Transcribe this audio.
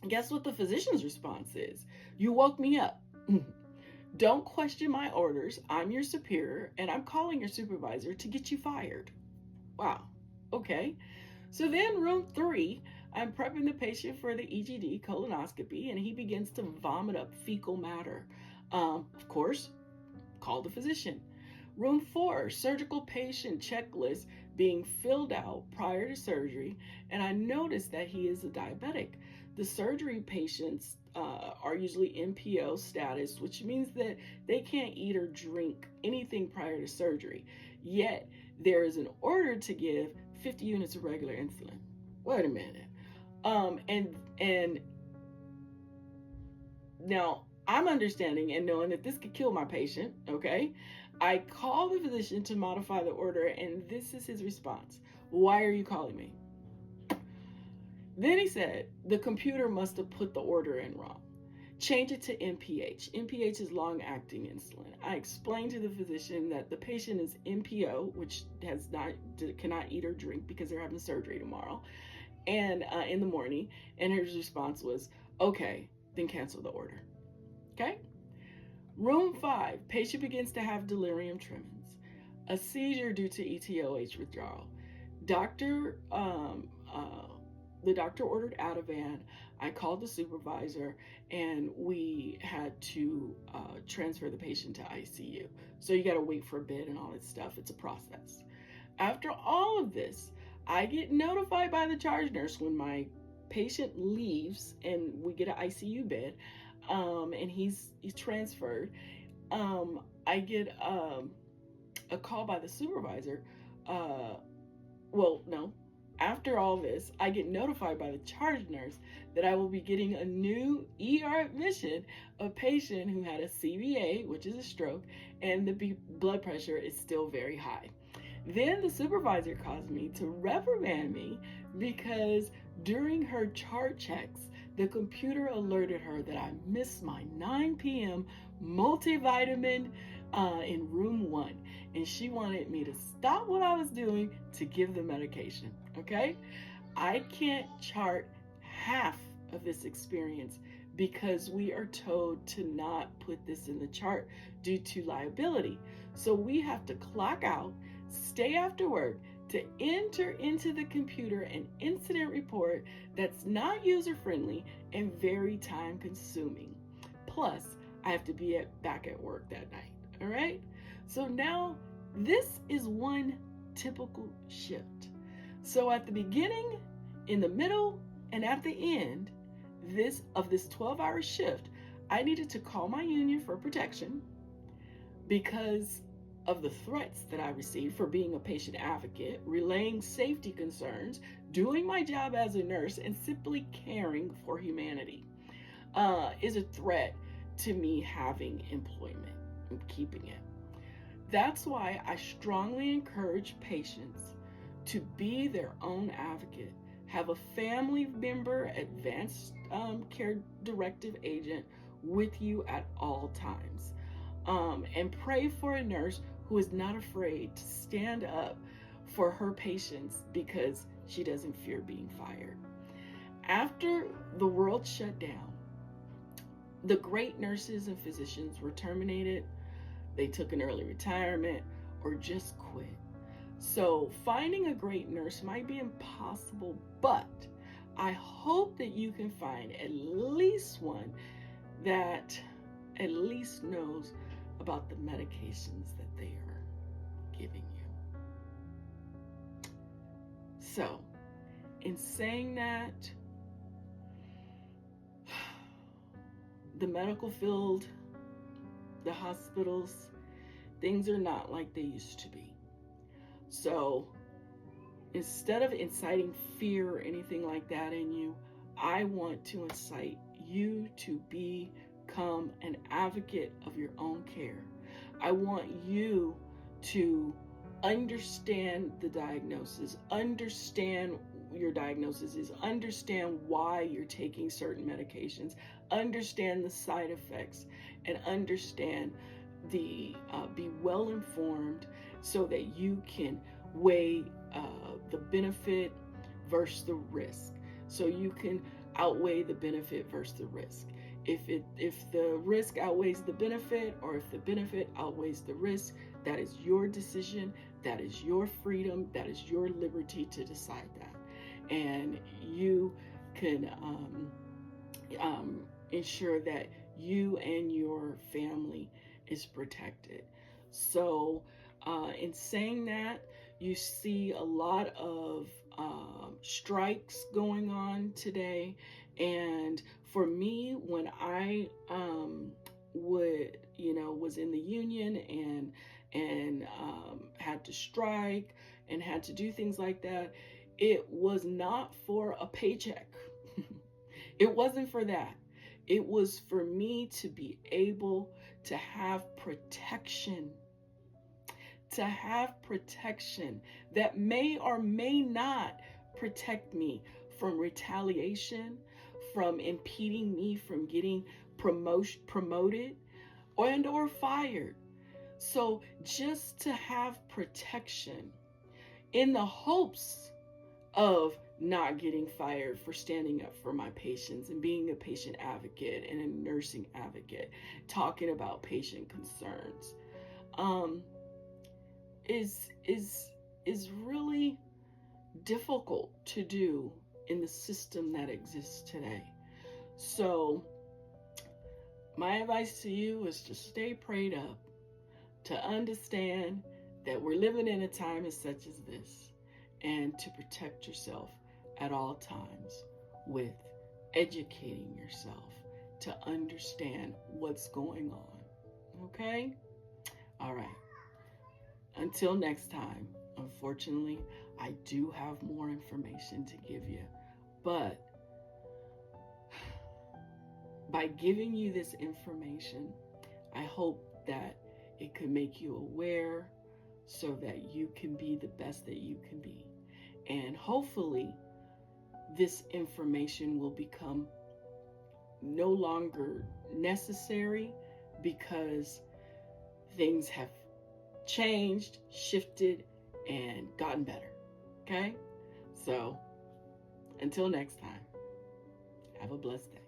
Guess what the physician's response is? You woke me up. Don't question my orders. I'm your superior, and I'm calling your supervisor to get you fired. Wow. Okay. So then, room three, I'm prepping the patient for the EGD colonoscopy, and he begins to vomit up fecal matter. Of course, call the physician. Room four, surgical patient checklist being filled out prior to surgery, and I noticed that he is a diabetic. The surgery patients are usually NPO status, which means that they can't eat or drink anything prior to surgery. Yet, there is an order to give 50 units of regular insulin. Wait a minute. And now I'm understanding and knowing that this could kill my patient, okay? I call the physician to modify the order, and this is his response. Why are you calling me? Then he said, the computer must have put the order in wrong. Change it to NPH. NPH is long acting insulin. I explained to the physician that the patient is NPO, which cannot eat or drink because they're having surgery tomorrow, and in the morning. And his response was, okay, then cancel the order. Okay? Room 5, patient begins to have delirium tremens, a seizure due to ETOH withdrawal. Doctor, the doctor ordered Ativan. I called the supervisor, and we had to transfer the patient to ICU. So you got to wait for a bed and all that stuff. It's a process. After all of this, I get notified by the charge nurse when my patient leaves and we get an ICU bed, and he's transferred. I get a call by the supervisor. Well, no. After all this, I get notified by the charge nurse that I will be getting a new ER admission, a patient who had a CVA, which is a stroke, and the blood pressure is still very high. Then the supervisor calls me to reprimand me because during her chart checks, the computer alerted her that I missed my 9 p.m. multivitamin in room 1, and she wanted me to stop what I was doing to give the medication. Okay? I can't chart half of this experience because we are told to not put this in the chart due to liability. So we have to clock out, stay after work to enter into the computer an incident report that's not user friendly and very time consuming. Plus, I have to be back at work that night. All right? So now this is one typical shift. So at the beginning, in the middle, and at the end this 12-hour shift, I needed to call my union for protection because of the threats that I received for being a patient advocate, relaying safety concerns, doing my job as a nurse, and simply caring for humanity is a threat to me having employment and keeping it. That's why I strongly encourage patients to be their own advocate. Have a family member, advanced care directive agent with you at all times. And pray for a nurse who is not afraid to stand up for her patients because she doesn't fear being fired. After the world shut down, the great nurses and physicians were terminated, they took an early retirement, or just quit. So finding a great nurse might be impossible, but I hope that you can find at least one that at least knows about the medications that they are giving you. So, in saying that, the medical field, the hospitals, things are not like they used to be. So, instead of inciting fear or anything like that in you, I want to incite you to become an advocate of your own care. I want you to understand the diagnosis, understand your diagnosis is, understand why you're taking certain medications, understand the side effects, and understand be well informed so that you can weigh the benefit versus the risk. So you can outweigh the benefit versus the risk. If the risk outweighs the benefit, or if the benefit outweighs the risk, that is your decision, that is your freedom, that is your liberty to decide that. And you can ensure that you and your family is protected. So in saying that, you see a lot of strikes going on today. And for me, when I was in the union and had to strike and had to do things like that, it was not for a paycheck. It wasn't for that. It was for me to be able to have protection, that may or may not protect me from retaliation, from impeding me from getting promoted or fired. So just to have protection in the hopes of not getting fired for standing up for my patients and being a patient advocate and a nursing advocate, talking about patient concerns, is really difficult to do in the system that exists today. So my advice to you is to stay prayed up, to understand that we're living in a time as such as this, and to protect yourself at all times with educating yourself to understand what's going on. Okay? All right. Until next time, unfortunately, I do have more information to give you, but by giving you this information, I hope that it could make you aware so that you can be the best that you can be. And hopefully, this information will become no longer necessary because things have changed, shifted, and gotten better. Okay? So, until next time, have a blessed day.